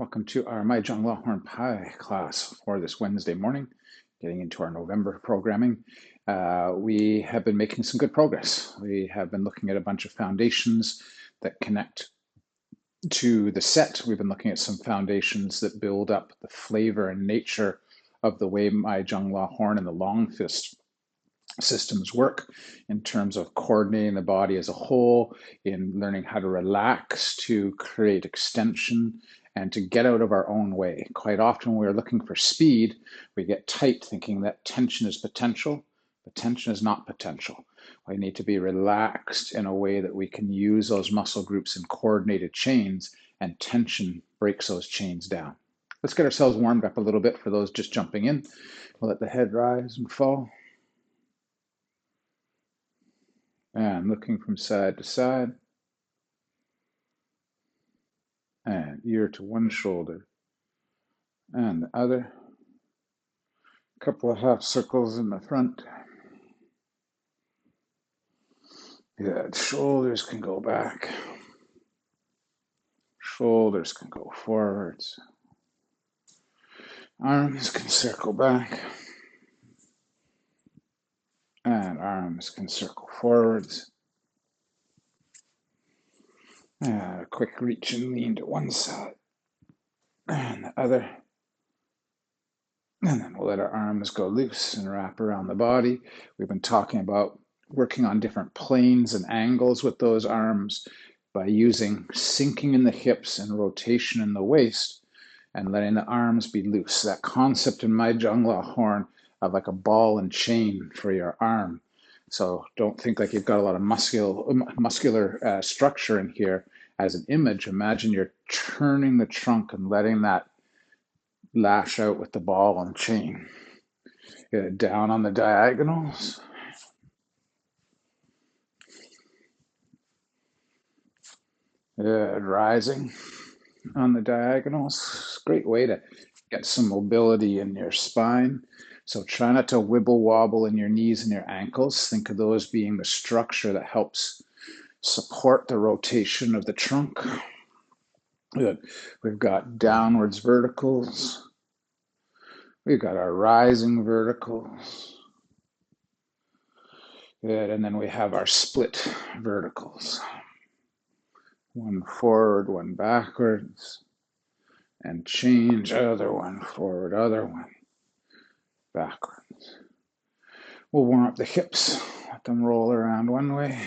Welcome to our My Jong Pi class for this Wednesday morning, getting into our November programming. We have been making some good progress. We have been looking at a bunch of foundations that connect to the set. We've been looking at some foundations that build up the flavor and nature of the way My Jong Horn and the long fist systems work in terms of coordinating the body as a whole, in learning how to relax, to create extension, and to get out of our own way. Quite often, when we're looking for speed, we get tight thinking that tension is potential, but tension is not potential. We need to be relaxed in a way that we can use those muscle groups in coordinated chains, and tension breaks those chains down. Let's get ourselves warmed up a little bit for those just jumping in. We'll let the head rise and fall. And looking from side to side. And ear to one shoulder and the other. A couple of half circles in the front. Good. Shoulders can go back. Shoulders can go forwards. Arms can circle back. And arms can circle forwards. A quick reach and lean to one side and the other. And then we'll let our arms go loose and wrap around the body. We've been talking about working on different planes and angles with those arms by using sinking in the hips and rotation in the waist and letting the arms be loose. That concept in my Jongla horn of like a ball and chain for your arm. So don't think like you've got a lot of muscular structure in here as an image. Imagine you're turning the trunk and letting that lash out with the ball and chain. Get it down on the diagonals. Rising on the diagonals. Great way to get some mobility in your spine. So try not to wibble wobble in your knees and your ankles. Think of those being the structure that helps support the rotation of the trunk. Good. We've got downwards verticals. We've got our rising verticals. Good. And then we have our split verticals. One forward, one backwards. And change, other one forward, other one backwards. We'll warm up the hips, let them roll around one way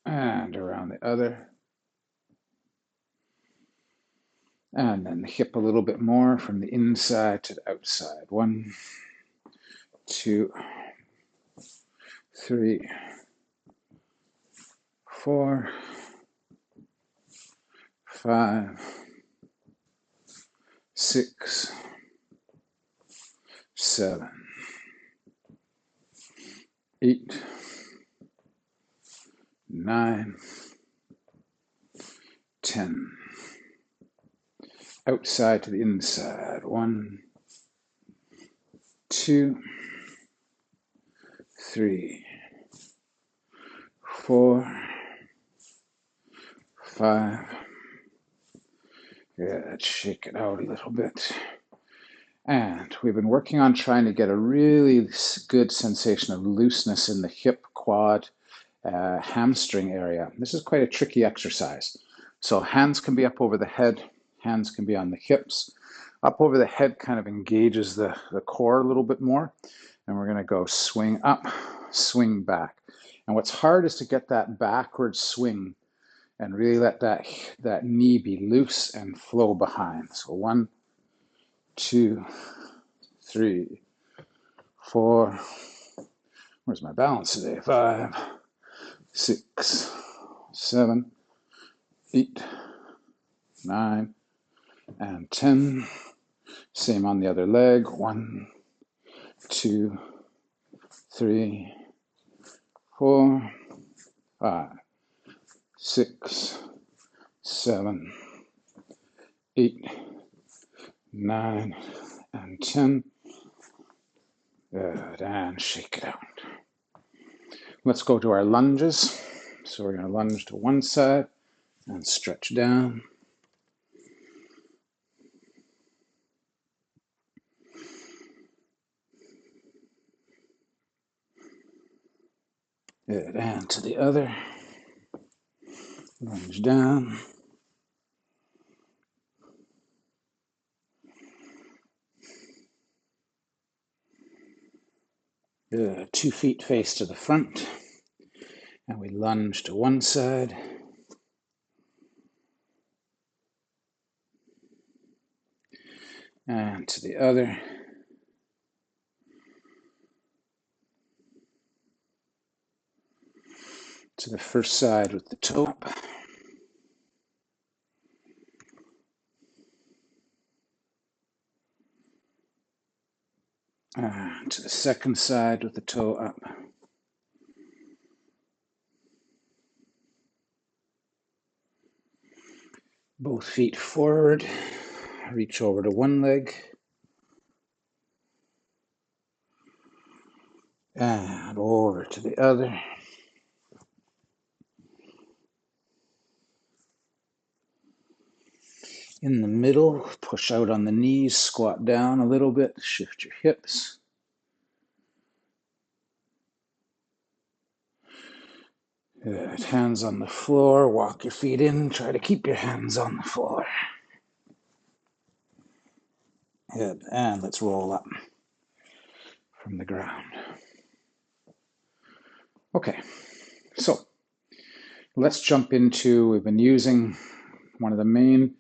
and around the other. And then the hip a little bit more from the inside to the outside. 1, 2, 3, 4, 5, 6, 7, 8, 9, 10. Outside to the inside. 1, 2, 3, 4, 5. Good. Shake it out a little bit. And we've been working on trying to get a really good sensation of looseness in the hip, quad, hamstring area. This is quite a tricky exercise. So hands can be up over the head, hands can be on the hips. Up over the head kind of engages the core a little bit more. And we're going to go swing up, swing back. And what's hard is to get that backward swing and really let that knee be loose and flow behind. So 1, 2, 3, 4. Where's my balance today? 5, 6, 7, 8, 9, and 10. Same on the other leg. 1, 2, 3, 4, 5, 6, 7, 8, 9, and 10. Good, and shake it out. Let's go to our lunges. So we're going to lunge to one side, And stretch down. Good, and to the other. Lunge down. Good, 2 feet face to the front. And we lunge to one side. And to the other. To the first side with the toe up. And to the second side with the toe up. Both feet forward. Reach over to one leg. And over to the other. In the middle, push out on the knees, squat down a little bit, shift your hips. Good. Hands on the floor, walk your feet in, try to keep your hands on the floor. Good. And let's roll up from the ground. Okay, so let's jump into, we've been using one of the main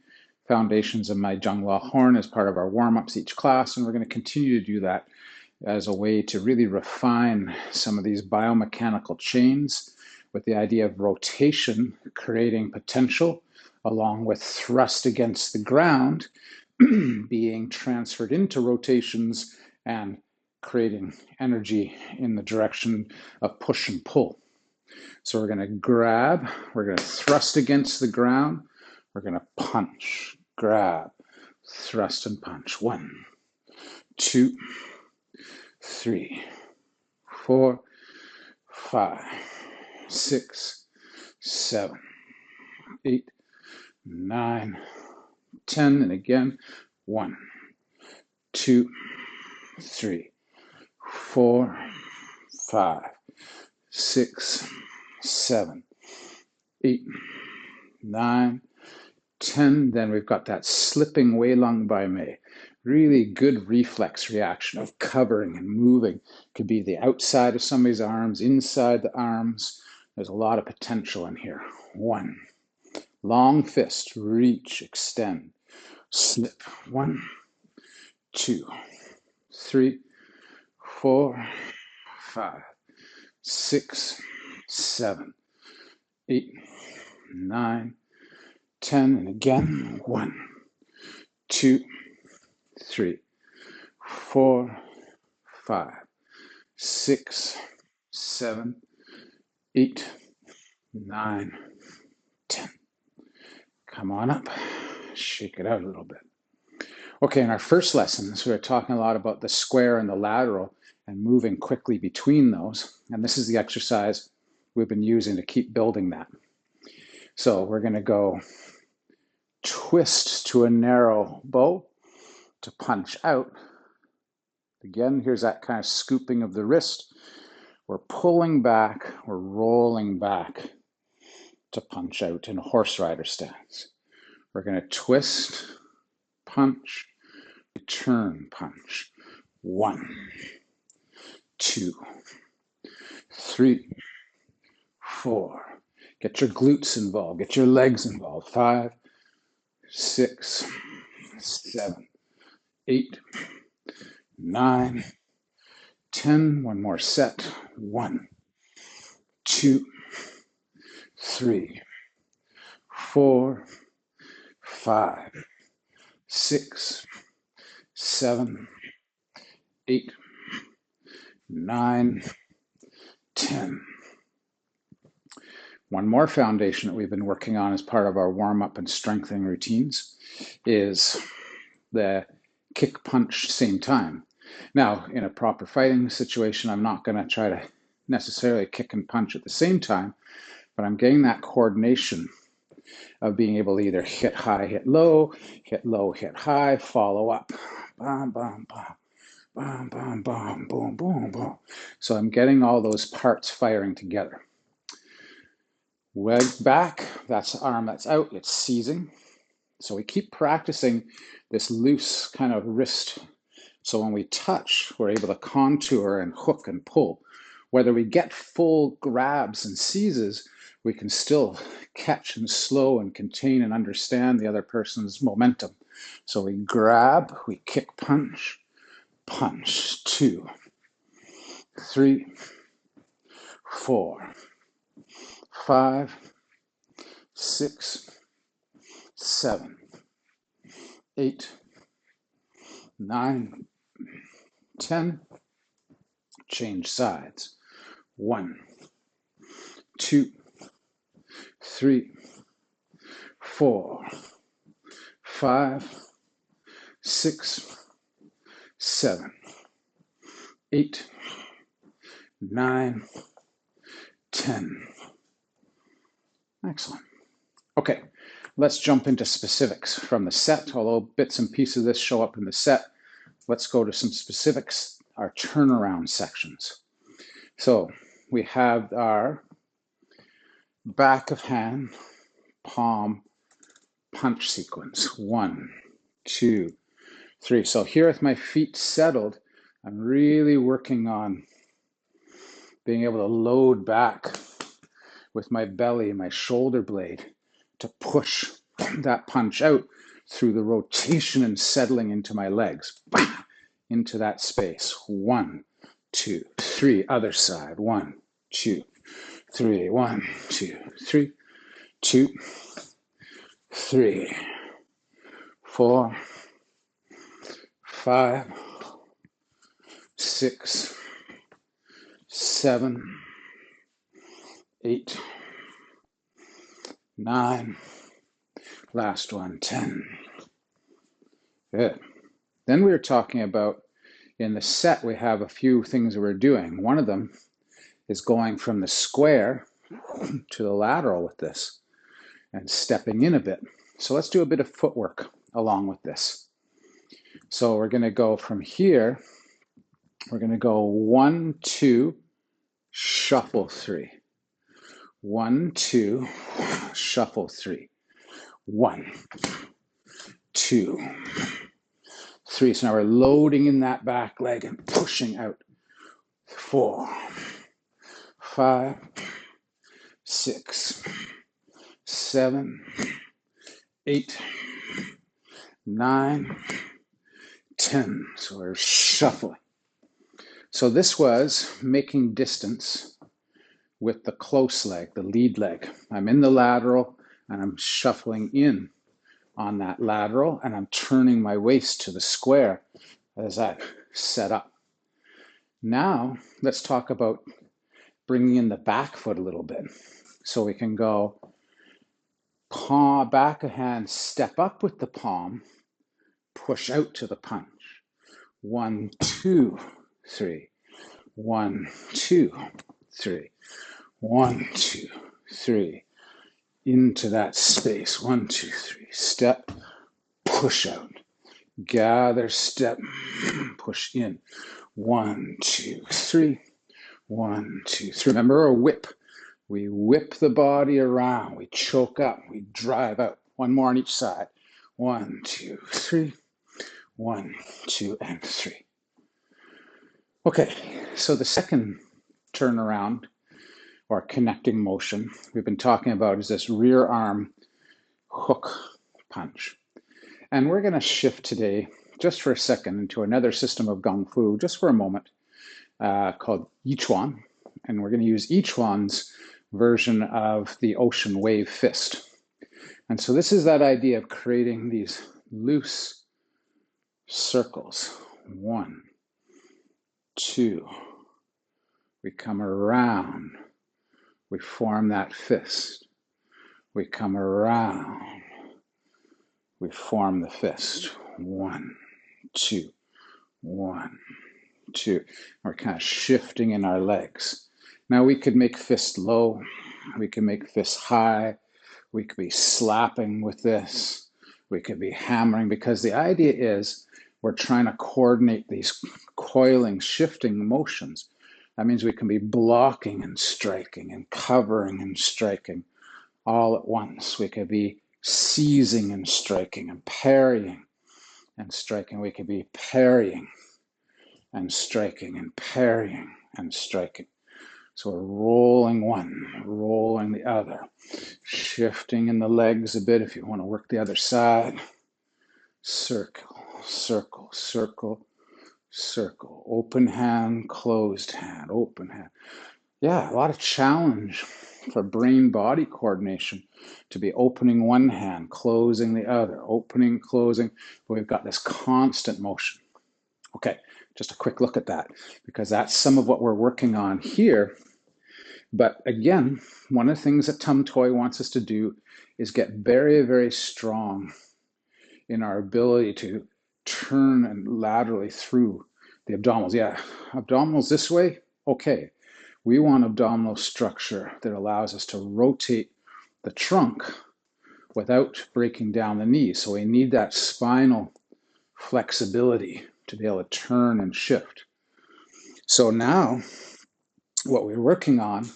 foundations of my Jong horn as part of our warm-ups each class, and we're going to continue to do that as a way to really refine some of these biomechanical chains with the idea of rotation creating potential along with thrust against the ground being transferred into rotations and creating energy in the direction of push and pull. So we're going to grab, we're going to thrust against the ground, we're going to punch, grab, thrust and punch. 1, 2, 3, 4, 5, 6, 7, 8, 9, 10, and again, 1, 2, 3, 4, 5, 6, 7, 8, 9, 10. Then we've got that slipping Wei Lung Bai Mei. Really good reflex reaction of covering and moving. Could be the outside of somebody's arms, inside the arms. There's a lot of potential in here. 1. Long fist, reach, extend, slip. 1, 2, 3, 4, 5, 6, 7, 8, 9, 10. And again, 1, 2, 3, 4, 5, 6, 7, 8, 9, 10. Come on up, shake it out a little bit. Okay, in our first lessons, we were talking a lot about the square and the lateral and moving quickly between those. And this is the exercise we've been using to keep building that. So we're going to go twist to a narrow bow to punch out. Again, here's that kind of scooping of the wrist. We're pulling back, we're rolling back to punch out in a horse rider stance. We're going to twist, punch, return, punch. 1, 2, 3, 4. Get your glutes involved, get your legs involved. 5, 6, 7, 8, 9, 10. One more set. 1, 2, 3, 4, 5, 6, 7, 8, 9, 10. One more foundation that we've been working on as part of our warm-up and strengthening routines is the kick punch same time. Now, in a proper fighting situation, I'm not going to try to necessarily kick and punch at the same time, but I'm getting that coordination of being able to either hit high, hit low, hit high, follow up. Bam, bam, bam, bam, bam, bam, boom, boom, boom. So I'm getting all those parts firing together. Leg back, that's arm that's out, it's seizing. So we keep practicing this loose kind of wrist. So when we touch, we're able to contour and hook and pull. Whether we get full grabs and seizes, we can still catch and slow and contain and understand the other person's momentum. So we grab, we kick, punch, punch, 2, 3, 4, 5, 6, 7, 8, 9, 10. Change sides. 1, 2, 3, 4, 5, 6, 7, 8, 9, 10. Excellent. Okay, let's jump into specifics from the set. Although bits and pieces of this show up in the set, let's go to some specifics, our turnaround sections. So we have our back of hand, palm, punch sequence. 1, 2, 3. So here with my feet settled, I'm really working on being able to load back with my belly, my shoulder blade, to push that punch out through the rotation and settling into my legs, into that space. 1, 2, 3. Other side. 1, 2, 3. 1, 2, 3. 2, 3, 4, 5, 6, 7, 8, 9. Last one, 10. Good. Then we were talking about, in the set, we have a few things that we're doing. One of them is going from the square to the lateral with this and stepping in a bit. So let's do a bit of footwork along with this. So we're going to go from here. We're going to go 1, 2, shuffle 3. 1, 2, shuffle 3. 1, 2, 3. So now we're loading in that back leg and pushing out. 4, 5, 6, 7, 8, 9, 10. So we're shuffling. So this was making distance with the close leg, the lead leg. I'm in the lateral and I'm shuffling in on that lateral and I'm turning my waist to the square as I set up. Now let's talk about bringing in the back foot a little bit. So we can go palm, back of hand, step up with the palm, push out to the punch. 1, 2, 3. 1, 2, 3. 1, 2, 3. Into that space. 1, 2, 3. Step, push out. Gather, step, push in. 1, 2, 3. 1, 2, 3. Remember our whip. We whip the body around. We choke up. We drive out. One more on each side. 1, 2, 3. 1, 2, and 3. Okay, so the second turnaround or connecting motion we've been talking about is this rear arm hook punch. And we're going to shift today, just for a second, into another system of Kung Fu, just for a moment, called Yichuan. And we're going to use Yichuan's version of the ocean wave fist. And so this is that idea of creating these loose circles. 1, 2. We come around. We form that fist. We come around. We form the fist. 1, 2. 1, 2. We're kind of shifting in our legs. Now we could make fist low. We can make fist high. We could be slapping with this. We could be hammering, because the idea is we're trying to coordinate these coiling, shifting motions. That means we can be blocking and striking and covering and striking all at once. We could be seizing and striking and parrying and striking. We could be parrying and striking and parrying and striking. So we're rolling one, rolling the other, shifting in the legs a bit if you want to work the other side. Circle, circle, circle, circle. Open hand, closed hand, open hand. Yeah, a lot of challenge for brain-body coordination to be opening one hand, closing the other, opening, closing. We've got this constant motion. Okay, just a quick look at that, because that's some of what we're working on here. But again, one of the things that Tam Tuey wants us to do is get very, very strong in our ability to turn and laterally through the abdominals. Yeah, abdominals this way, okay. We want abdominal structure that allows us to rotate the trunk without breaking down the knees. So we need that spinal flexibility to be able to turn and shift. So now what we're working on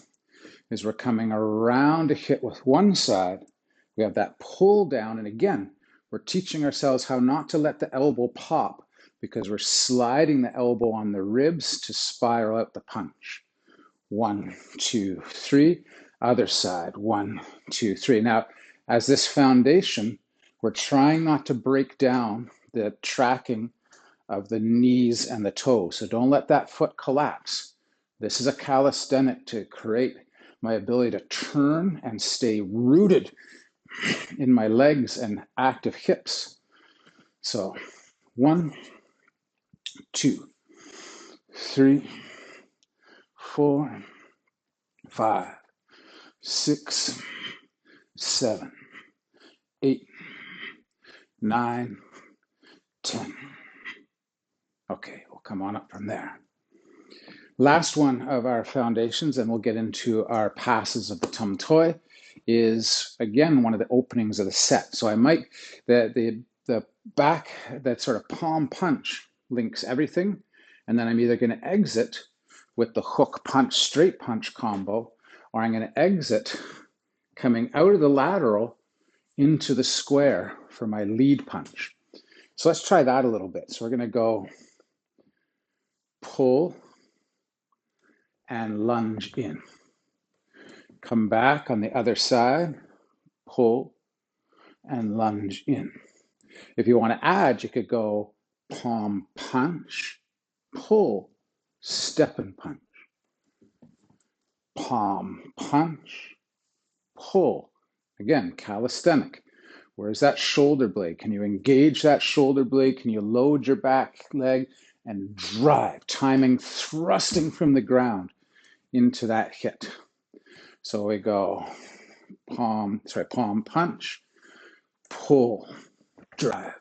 is we're coming around a hit with one side. We have that pull down, and again, we're teaching ourselves how not to let the elbow pop, because we're sliding the elbow on the ribs to spiral out the punch. 1, 2, 3. Other side. 1, 2, 3. Now, as this foundation, we're trying not to break down the tracking of the knees and the toes. So don't let that foot collapse. This is a calisthenic to create my ability to turn and stay rooted in my legs and active hips. So 1, 2, 3, 4, 5, 6, 7, 8, 9, 10. Okay, we'll come on up from there. Last one of our foundations, and we'll get into our passes of the Tam Tuey, is again one of the openings of the set. So I might, the back, that sort of palm punch links everything, and then I'm either going to exit with the hook punch, straight punch combo, or I'm going to exit coming out of the lateral into the square for my lead punch. So let's try that a little bit. So we're going to go pull and lunge in. Come back on the other side, pull and lunge in. If you want to add, you could go palm punch, pull, step and punch. Palm punch, pull. Again, calisthenic. Where's that shoulder blade? Can you engage that shoulder blade? Can you load your back leg and drive, timing, thrusting from the ground into that hit? So we go palm punch, pull, drive.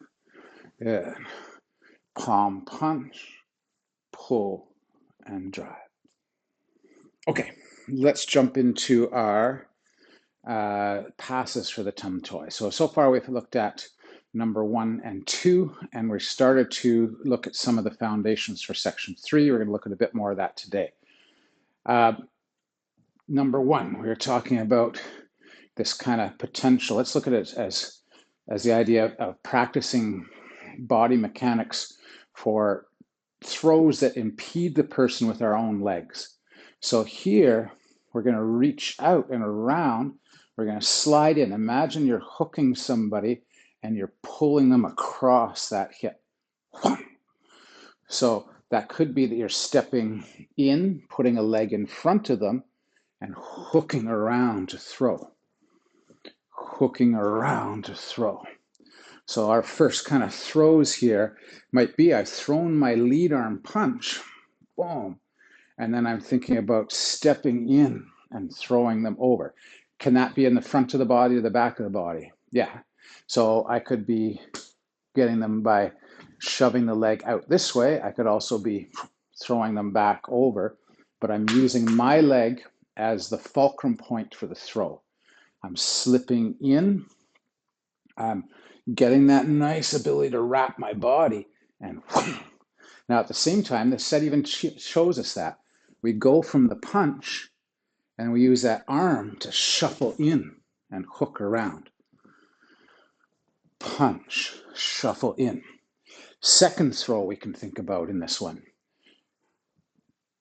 Good. Palm punch, pull, and drive. Okay, let's jump into our passes for the Tam Tuey. So far we've looked at number 1 and 2, and we started to look at some of the foundations for section 3. We're going to look at a bit more of that today. Number 1, we were talking about this kind of potential. Let's look at it as the idea of practicing body mechanics for throws that impede the person with our own legs. So here, we're going to reach out and around. We're going to slide in. Imagine you're hooking somebody and you're pulling them across that hip. So that could be that you're stepping in, putting a leg in front of them, and hooking around to throw. Hooking around to throw. So our first kind of throws here might be I've thrown my lead arm punch, boom, and then I'm thinking about stepping in and throwing them over. Can that be in the front of the body or the back of the body? Yeah. So I could be getting them by shoving the leg out this way. I could also be throwing them back over, but I'm using my leg as the fulcrum point for the throw. I'm slipping in. I'm getting that nice ability to wrap my body. And now at the same time, the set even shows us that. We go from the punch and we use that arm to shuffle in and hook around. Punch, shuffle in. Second throw we can think about in this one.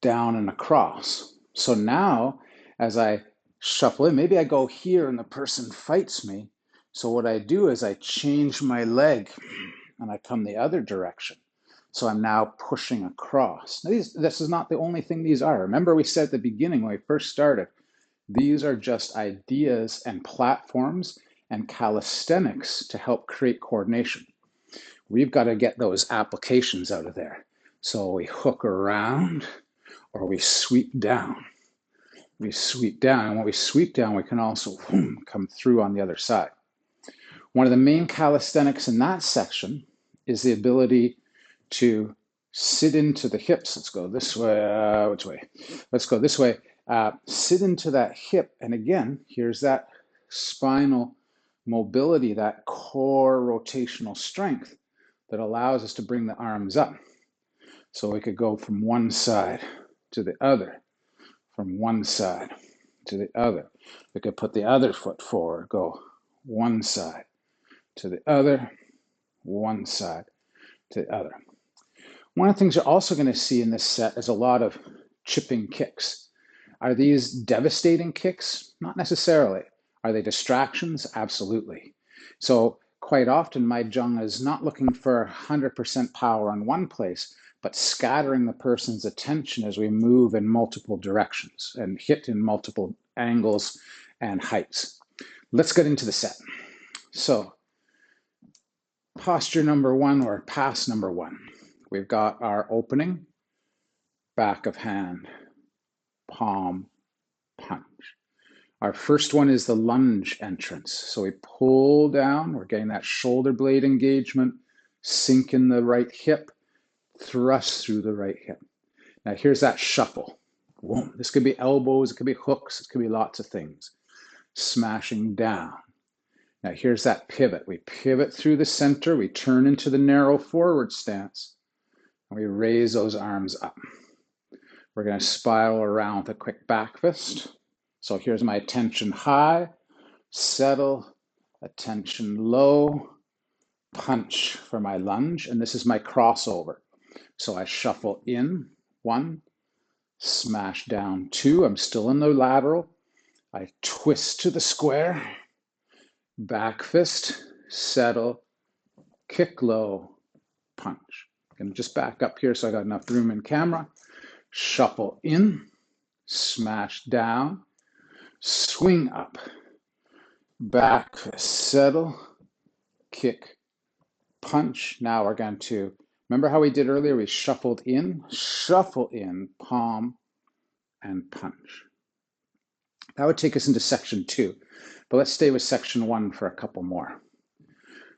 Down and across. So now, as I shuffle in, maybe I go here and the person fights me. So what I do is I change my leg and I come the other direction. So I'm now pushing across. Now this is not the only thing these are. Remember we said at the beginning when we first started, these are just ideas and platforms and calisthenics to help create coordination. We've got to get those applications out of there. So we hook around or we sweep down. We sweep down, and when we sweep down, we can also come through on the other side. One of the main calisthenics in that section is the ability to sit into the hips. Let's go this way. Which way? Let's go this way. Sit into that hip. And again, here's that spinal mobility, that core rotational strength that allows us to bring the arms up. So we could go from one side to the other, from one side to the other. We could put the other foot forward, go one side to the other, one side to the other. One of the things you're also going to see in this set is a lot of chipping kicks. Are these devastating kicks? Not necessarily. Are they distractions? Absolutely. So quite often my Jong is not looking for 100% power in one place, but scattering the person's attention as we move in multiple directions and hit in multiple angles and heights. Let's get into the set. So posture number one, or pass number one. We've got our opening, back of hand, palm, punch. Our first one is the lunge entrance. So we pull down, we're getting that shoulder blade engagement, sink in the right hip, thrust through the right hip. Now here's that shuffle. Whoa. This could be elbows, it could be hooks, it could be lots of things. Smashing down. Now here's that pivot. We pivot through the center, we turn into the narrow forward stance, and we raise those arms up. We're going to spiral around with a quick back fist. So here's my attention high, settle, attention low, punch for my lunge, and this is my crossover. So I shuffle in, one, smash down, two, I'm still in the lateral. I twist to the square, back fist, settle, kick low, punch. I'm gonna just back up here so I got enough room in camera. Shuffle in, smash down, swing up, back fist, settle, kick, punch. Now we're going to, remember how we did earlier? We shuffle in, palm, and punch. That would take us into section two, but let's stay with section one for a couple more.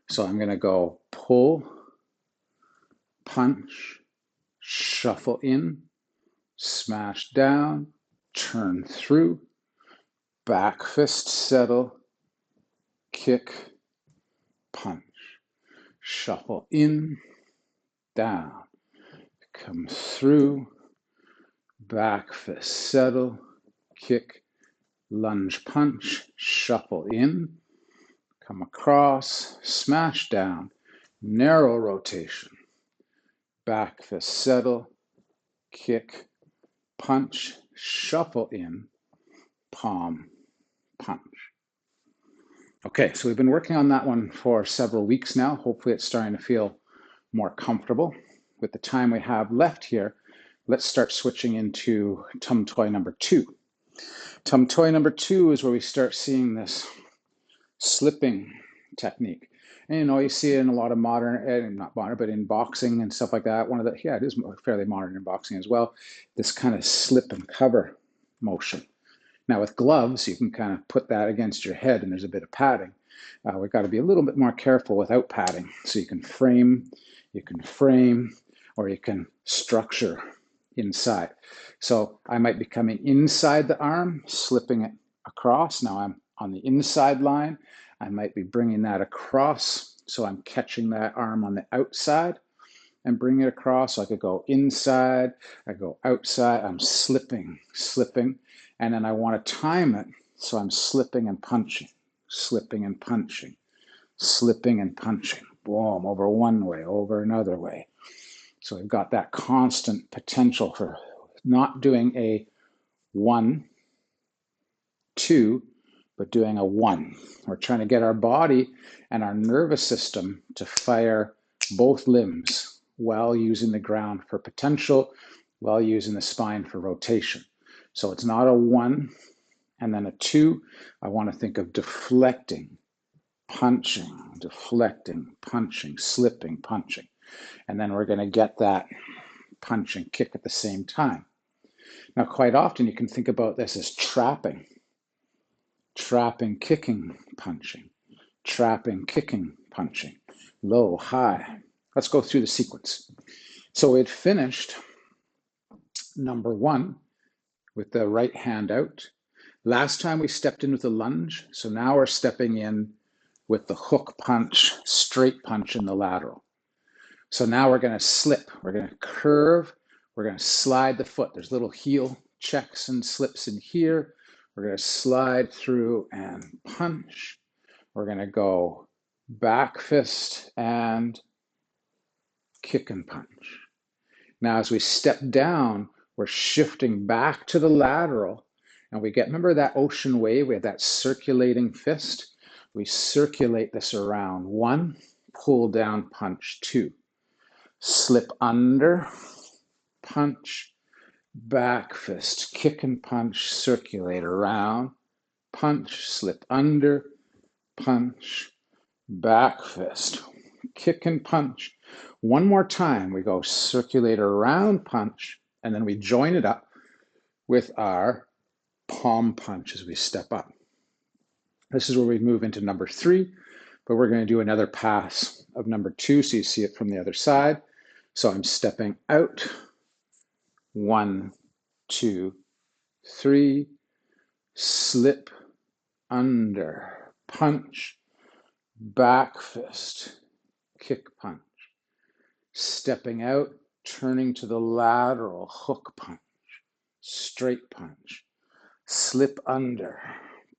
So I'm going to go pull, punch, shuffle in, smash down, turn through, back fist, settle, kick, punch, shuffle in, down, come through, back fist, settle, kick, lunge, punch, shuffle in, come across, smash down, narrow rotation, back fist, settle, kick, punch, shuffle in, palm, punch. Okay, so we've been working on that one for several weeks now. Hopefully it's starting to feel more comfortable. With the time we have left here, let's start switching into Tam Tuey number two. Tam Tuey number two is where we start seeing this slipping technique. And you know, you see it in a lot of modern, not modern, but in boxing and stuff like that. One of the, yeah, it is fairly modern in boxing as well. This kind of slip and cover motion. Now with gloves, you can kind of put that against your head and there's a bit of padding. We've got to be a little bit more careful without padding. So you can frame, or you can structure inside. So I might be coming inside the arm, slipping it across. Now I'm on the inside line. I might be bringing that across. So I'm catching that arm on the outside and bring it across. So I could go inside, I go outside, I'm slipping, and then I want to time it. So I'm slipping and punching, slipping and punching, slipping and punching. Boom, over one way, over another way. So we've got that constant potential for not doing a 1, 2, but doing a 1. We're trying to get our body and our nervous system to fire both limbs while using the ground for potential, while using the spine for rotation. So it's not a 1 and then a 2. I want to think of deflecting, punching, deflecting, punching, slipping, punching. And then we're going to get that punch and kick at the same time. Now, quite often you can think about this as trapping, kicking, punching, trapping, kicking, punching, low, high. Let's go through the sequence. So it finished number 1 with the right hand out. Last time we stepped in with a lunge, so now we're stepping in with the hook punch, straight punch in the lateral. So now we're going to slip, we're going to curve, we're going to slide the foot. There's little heel checks and slips in here. We're going to slide through and punch. We're going to go back fist and kick and punch. Now as we step down, we're shifting back to the lateral, and we get, remember that ocean wave, we have that circulating fist. We circulate this around. 1, pull down, punch. 2, slip under, punch, back fist, kick and punch, circulate around, punch, slip under, punch, back fist, kick and punch. One more time, we go circulate around, punch, and then we join it up with our palm punch as we step up. This is where we move into number 3, but we're going to do another pass of number 2 so you see it from the other side. So I'm stepping out, 1, 2, 3, slip under, punch, back fist, kick punch, stepping out, turning to the lateral, hook punch, straight punch, slip under,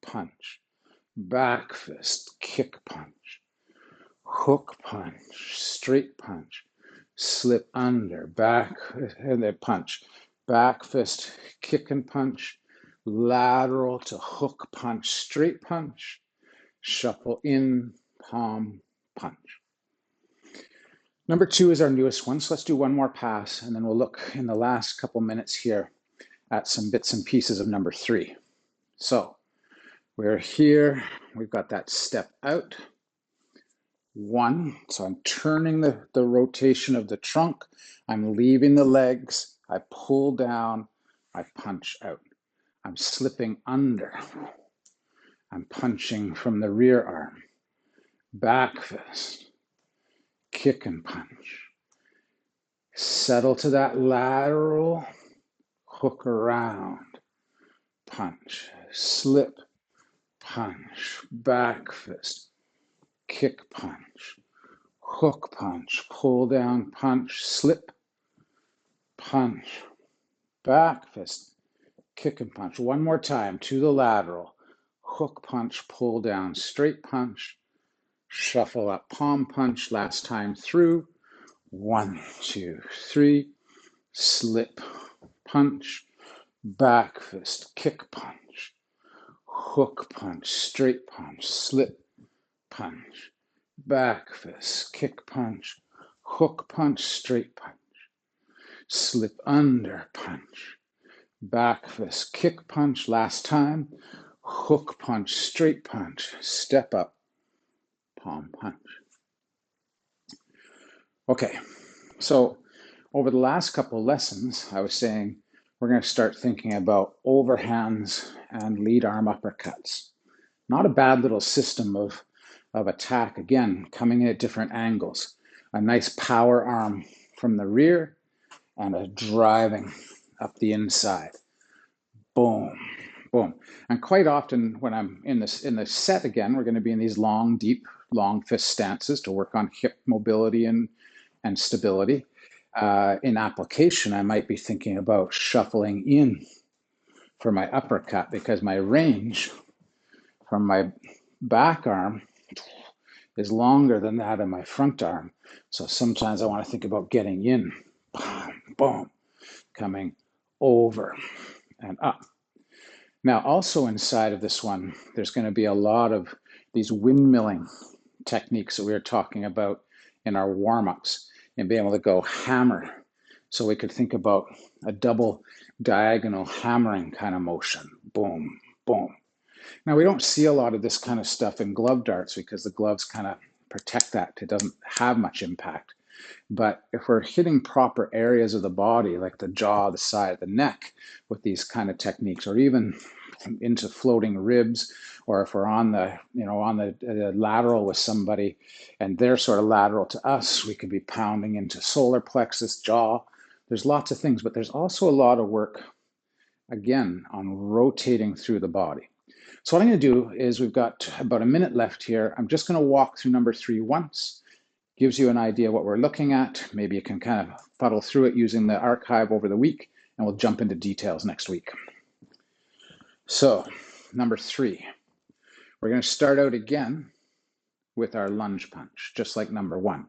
punch, back fist, kick punch, hook punch, straight punch, slip under, back, and then punch, back fist, kick and punch, lateral to hook punch, straight punch, shuffle in, palm, punch. Number 2 is our newest one, so let's do one more pass, and then we'll look in the last couple minutes here at some bits and pieces of number 3. So we're here, we've got that step out, 1, so I'm turning the rotation of the trunk, I'm leaving the legs, I pull down, I punch out. I'm slipping under, I'm punching from the rear arm, back fist, kick and punch. Settle to that lateral, hook around, punch, slip, punch, back fist, kick punch, hook punch, pull down, punch, slip, punch, back fist, kick and punch. One more time to the lateral, hook punch, pull down, straight punch, shuffle up, palm punch, last time through, 1, 2, 3, slip, punch, back fist, kick punch, hook punch, straight punch, slip, punch, back fist, kick punch, hook punch, straight punch, slip under, punch, back fist, kick punch, last time, hook punch, straight punch, step up, palm punch. Okay, so over the last couple lessons, I was saying we're going to start thinking about overhands and lead arm uppercuts. Not a bad little system of attack, again, coming in at different angles. A nice power arm from the rear and a driving up the inside. Boom, boom. And quite often when I'm in the set again, we're going to be in these long, deep, long fist stances to work on hip mobility and stability. In application, I might be thinking about shuffling in for my uppercut because my range from my back arm is longer than that of my front arm. So sometimes I want to think about getting in, boom, boom, coming over and up. Now, also inside of this one, there's going to be a lot of these windmilling techniques that we were talking about in our warm-ups and being able to go hammer. So we could think about a double diagonal hammering kind of motion. Boom, boom. Now, we don't see a lot of this kind of stuff in glove darts because the gloves kind of protect that. It doesn't have much impact. But if we're hitting proper areas of the body, like the jaw, the side, the neck, with these kind of techniques, or even into floating ribs, or if we're on the, on the lateral with somebody and they're sort of lateral to us, we could be pounding into solar plexus, jaw. There's lots of things, but there's also a lot of work, again, on rotating through the body. So what I'm going to do is we've got about a minute left here. I'm just going to walk through number 3 once. Gives you an idea what we're looking at. Maybe you can kind of fuddle through it using the archive over the week, and we'll jump into details next week. So, number 3, we're going to start out again with our lunge punch, just like number 1.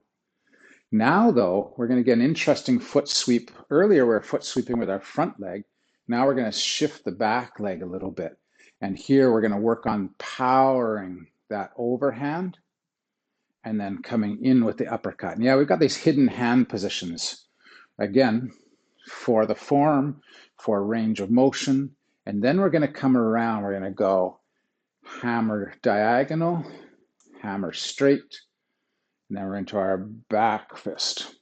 Now, though, we're going to get an interesting foot sweep. Earlier, we were foot sweeping with our front leg. Now we're going to shift the back leg a little bit. And here we're going to work on powering that overhand and then coming in with the uppercut. And yeah, we've got these hidden hand positions. Again, for the form, for range of motion. And then we're going to come around. We're going to go hammer diagonal, hammer straight, and then we're into our back fist.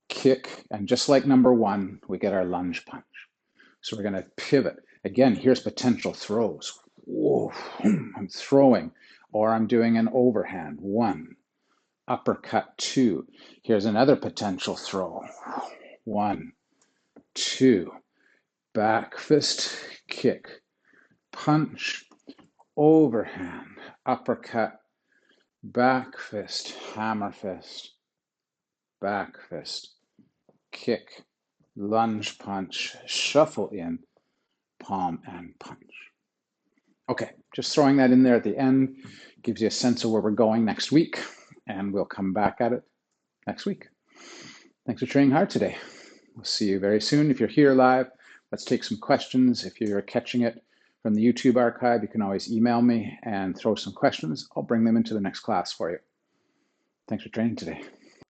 Kick, and just like number 1, we get our lunge punch. So we're going to pivot. Again, here's potential throws. Whoa, I'm throwing, or I'm doing an overhand. 1, uppercut 2. Here's another potential throw. 1, 2, back fist, kick, punch, overhand, uppercut, back fist, hammer fist, back fist, kick, lunge punch, shuffle in, palm and punch. Okay, just throwing that in there at the end gives you a sense of where we're going next week, and we'll come back at it next week. Thanks for training hard today. We'll see you very soon. If you're here live, let's take some questions. If you're catching it from the YouTube archive, you can always email me and throw some questions. I'll bring them into the next class for you. Thanks for training today.